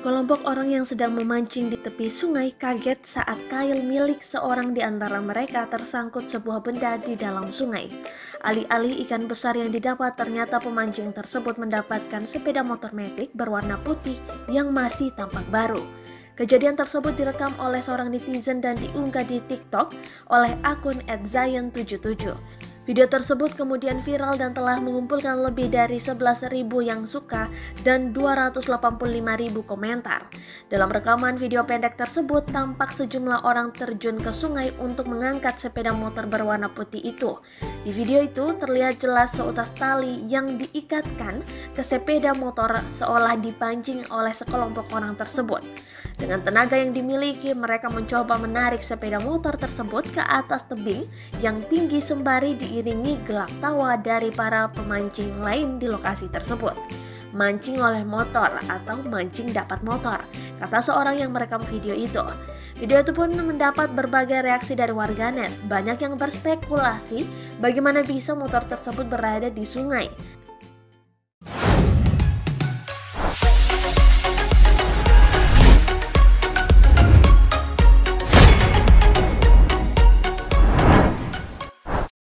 Sekelompok orang yang sedang memancing di tepi sungai kaget saat kail milik seorang di antara mereka tersangkut sebuah benda di dalam sungai. Alih-alih ikan besar yang didapat, ternyata pemancing tersebut mendapatkan sepeda motor metik berwarna putih yang masih tampak baru. Kejadian tersebut direkam oleh seorang netizen dan diunggah di TikTok oleh akun @zion77. Video tersebut kemudian viral dan telah mengumpulkan lebih dari 11.000 yang suka dan 285.000 komentar. Dalam rekaman video pendek tersebut, tampak sejumlah orang terjun ke sungai untuk mengangkat sepeda motor berwarna putih itu. Di video itu terlihat jelas seutas tali yang diikatkan ke sepeda motor seolah dipancing oleh sekelompok orang tersebut. Dengan tenaga yang dimiliki, mereka mencoba menarik sepeda motor tersebut ke atas tebing yang tinggi sembari diiringi gelak tawa dari para pemancing lain di lokasi tersebut. Mancing oleh motor atau mancing dapat motor, kata seorang yang merekam video itu. Video itu pun mendapat berbagai reaksi dari warganet. Banyak yang berspekulasi bagaimana bisa motor tersebut berada di sungai.